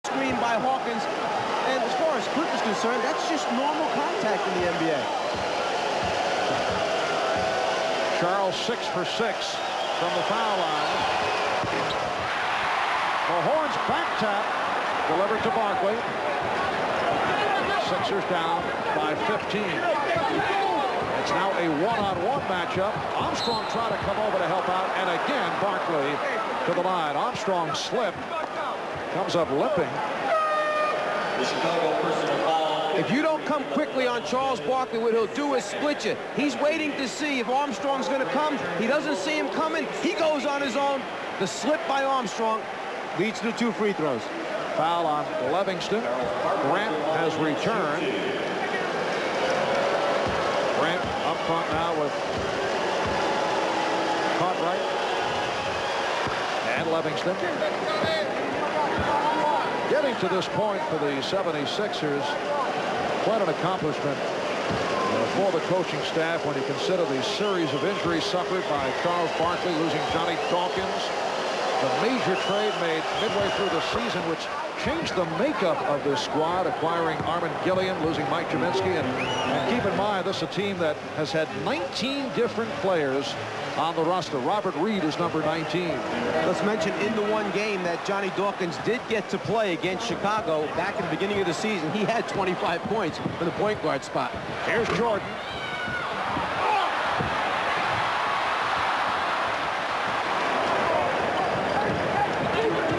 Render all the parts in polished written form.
screen by Hawkins. And as far as Cliff is concerned, that's just normal contact in the NBA. Charles 6 for 6 from the foul line. The Horns back tap delivered to Barkley. Sixers down by 15. It's now a one-on-one matchup. Armstrong trying to come over to help out, and again Barkley to the line. Armstrong slipped, comes up limping. If you don't come quickly on Charles Barkley, what he'll do is split you. He's waiting to see if Armstrong's going to come. He doesn't see him coming. He goes on his own. The slip by Armstrong leads to 2 free throws. Foul on Livingston. Grant has returned. Grant up front now with Cartwright and Livingston. Getting to this point for the 76ers, quite an accomplishment for the coaching staff when you consider the series of injuries suffered by Charles Barkley, losing Johnny Dawkins. The major trade made midway through the season, which changed the makeup of this squad, acquiring Armin Gilliam, losing Mike Jaminski. And keep in mind, this is a team that has had 19 different players on the roster. Robert Reed is number 19. Let's mention in the one game that Johnny Dawkins did get to play against Chicago back in the beginning of the season. He had 25 points for the point guard spot. Here's Jordan.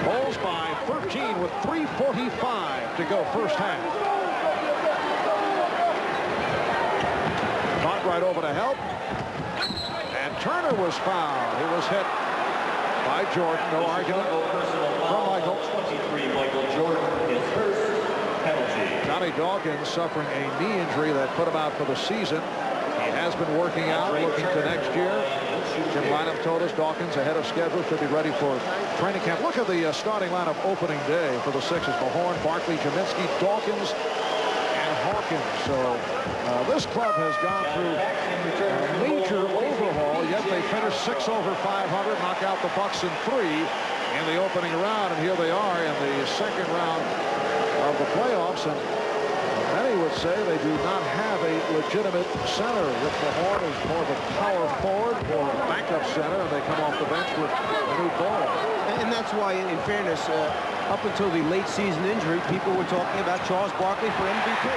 Bulls by 13 with 3:45 to go first half. Cartwright over to help. Turner was fouled. He was hit by Jordan. No argument from Michael. 23, Michael Jordan, his first penalty. Johnny Dawkins suffering a knee injury that put him out for the season. He has been working out, looking to next year. Jim Lynam told us Dawkins ahead of schedule, should be ready for training camp. Look at the starting lineup opening day for the Sixers. Mahorn, Barkley, Jaminski, Dawkins, and Hawkins. So this club has gone through a major overhaul, yet they finished 6 over 500, knock out the Bucks in 3 in the opening round, and here they are in the second round of the playoffs. And many would say they do not have a legitimate center. Rick Mahorn is more of a power forward or a backup center, and they come off the bench with a new ball. And that's why, in fairness, up until the late season injury, people were talking about Charles Barkley for MVP.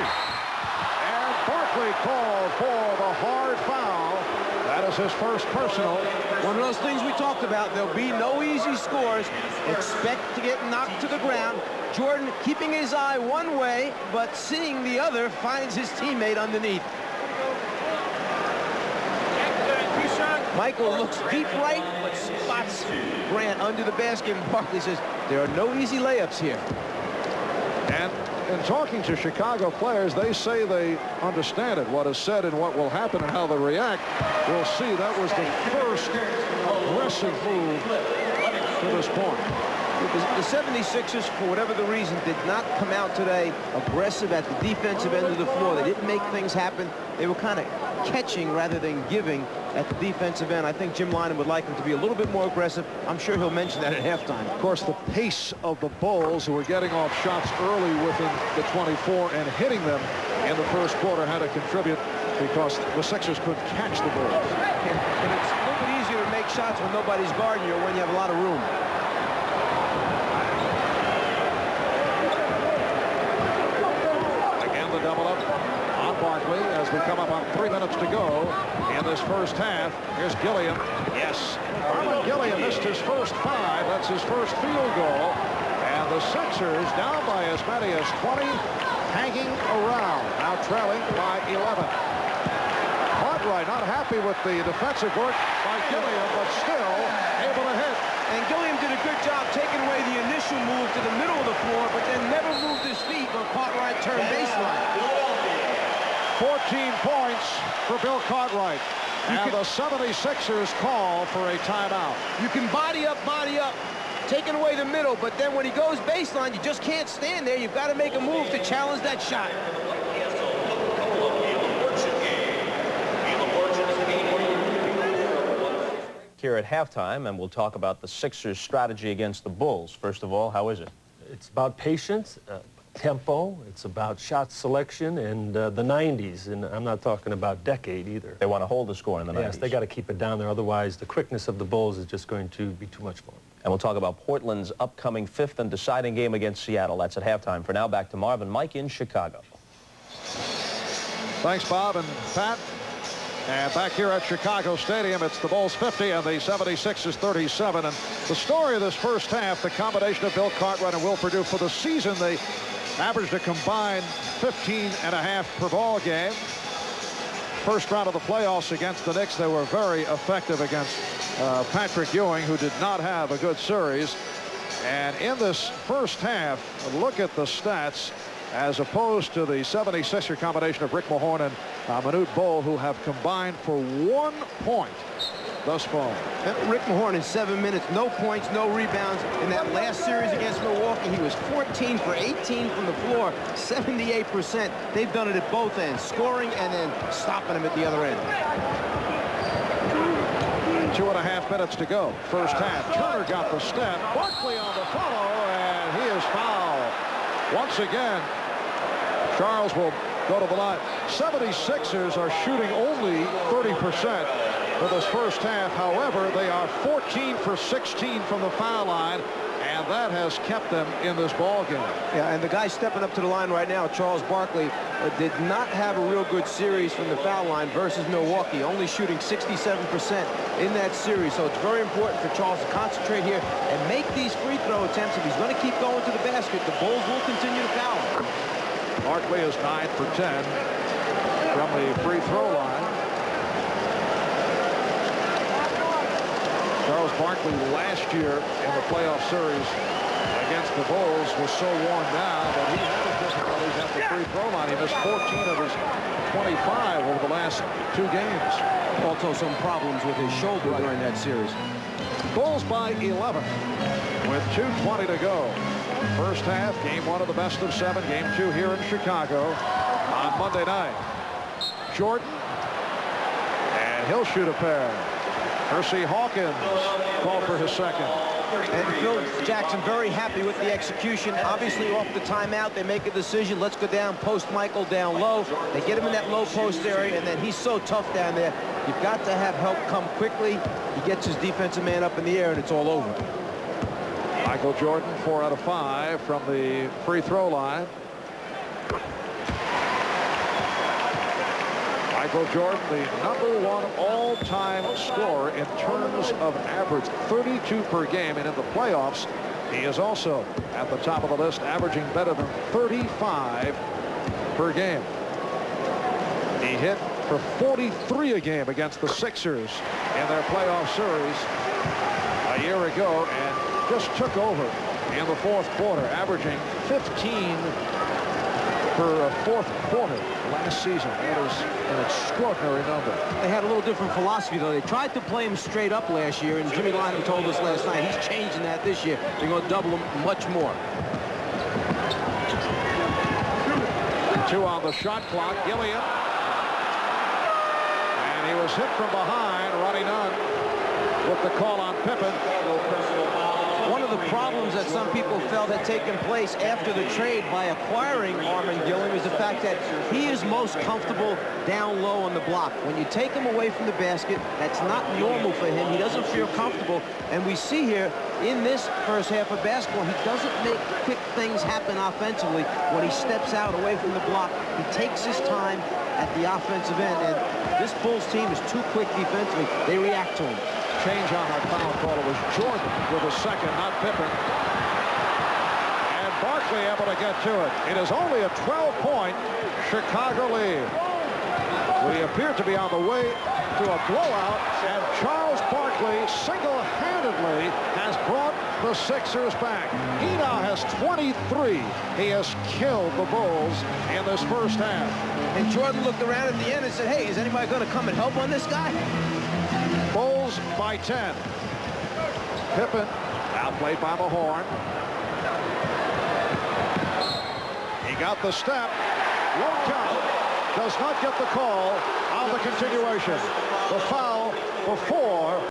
And Barkley called for the hard foul. That is his first personal. One of those things we talked about. There'll be no easy scores. Expect to get knocked to the ground. Jordan keeping his eye one way, but seeing the other, finds his teammate underneath. Michael looks deep right, but spots Grant under the basket. And Barkley says, there are no easy layups here. And in talking to Chicago players, they say they understand it, what is said and what will happen and how they react. We'll see. That was the first aggressive move to this point. The 76ers, for whatever the reason, did not come out today aggressive at the defensive end of the floor. They didn't make things happen. They were kind of catching rather than giving at the defensive end. I think Jim Lynam would like them to be a little bit more aggressive. I'm sure he'll mention that at halftime. Of course, the pace of the Bulls, who were getting off shots early within the 24 and hitting them in the first quarter, had to contribute because the Sixers couldn't catch the Bulls. And it's a little bit easier to make shots when nobody's guarding you or when you have a lot of room. Double up on Barkley as we come up on 3 minutes to go in this first half. Here's Gilliam. Yes, Armin Gilliam missed his first 5. That's his first field goal. And the Sixers down by as many as 20, hanging around. Now trailing by 11. Cartwright not happy with the defensive work by Gilliam, but still able to hit. And Gilliam did a good job taking away the initial move to the middle of the floor, but then never moved his feet when Cartwright turned baseline. 14 points for Bill Cartwright. And the 76ers call for a timeout. You can body up, taking away the middle, but then when he goes baseline, you just can't stand there. You've got to make a move to challenge that shot. Here at halftime, and we'll talk about the Sixers' strategy against the Bulls. First of all, how is it? It's about patience, tempo. It's about shot selection and the 90s. And I'm not talking about decade either. They want to hold the score in the 90s. Yes, they got to keep it down there. Otherwise, the quickness of the Bulls is just going to be too much for them. And we'll talk about Portland's upcoming 5th and deciding game against Seattle. That's at halftime. For now, back to Marv and Mike in Chicago. Thanks, Bob and Pat. And back here at Chicago Stadium, it's the Bulls 50 and the 76ers 37. And the story of this first half, the combination of Bill Cartwright and Will Perdue, for the season, they averaged a combined 15.5 per ball game. First round of the playoffs against the Knicks, they were very effective against Patrick Ewing, who did not have a good series. And in this first half, look at the stats as opposed to the 76er combination of Rick Mahorn and Manute Bol, who have combined for 1 point thus far. Rick Mahorn in 7 minutes, no points, no rebounds. In that last series against Milwaukee, he was 14 for 18 from the floor, 78%. They've done it at both ends, scoring and then stopping him at the other end. 2.5 minutes to go. First half. Turner got the step. Barkley on the follow, and he is fouled. Once again, Charles will go to the line. 76ers are shooting only 30% for this first half. However, they are 14 for 16 from the foul line, and that has kept them in this ball game. Yeah, and the guy stepping up to the line right now, Charles Barkley, did not have a real good series from the foul line versus Milwaukee, only shooting 67% in that series. So it's very important for Charles to concentrate here and make these free throw attempts. If he's going to keep going to the basket, the Bulls will continue to foul him. Barkley is 9 for 10 from the free throw line. Charles Barkley last year in the playoff series against the Bulls was so worn down that he had his difficulties at the free throw line. He missed 14 of his 25 over the last 2 games. Also some problems with his shoulder during that series. Bulls by 11 with 2:20 to go. First half, game 1 of the best of 7, game 2 here in Chicago on Monday night. Jordan, and he'll shoot a pair. Hersey Hawkins called for his second. And Phil Jackson very happy with the execution. Obviously off the timeout, they make a decision. Let's go down, post Michael down low. They get him in that low post area, and then he's so tough down there. You've got to have help come quickly. He gets his defensive man up in the air, and it's all over. Michael Jordan, 4 out of 5 from the free throw line. Michael Jordan, the #1 all-time scorer in terms of average, 32 per game, and in the playoffs, he is also at the top of the list, averaging better than 35 per game. He hit for 43 a game against the Sixers in their playoff series a year ago, and just took over in the 4th quarter, averaging 15 per 4th quarter last season. That is an extraordinary number. They had a little different philosophy, though. They tried to play him straight up last year, and Jimmy Lynam told us last night he's changing that this year. They're going to double him much more. 2 on the shot clock. Gilliam. And he was hit from behind. Ronnie Nunn with the call on Pippen. One of the problems that some people felt had taken place after the trade by acquiring Armen Gilliam is the fact that he is most comfortable down low on the block. When you take him away from the basket, that's not normal for him. He doesn't feel comfortable. And we see here in this first half of basketball, he doesn't make quick things happen offensively. When he steps out away from the block, he takes his time at the offensive end. And this Bulls team is too quick defensively. They react to him. Change on that foul call. It was Jordan with a second, not Pippen. And Barkley able to get to it. It is only a 12-point Chicago lead. We appear to be on the way to a blowout, and Charles Barkley single-handedly has brought the Sixers back. He now has 23. He has killed the Bulls in this first half. And Jordan looked around at the end and said, hey, is anybody going to come and help on this guy? Bulls by 10. Pippen outplayed by Mahorn. He got the step. Won't count. Does not get the call on the continuation. The foul for 4.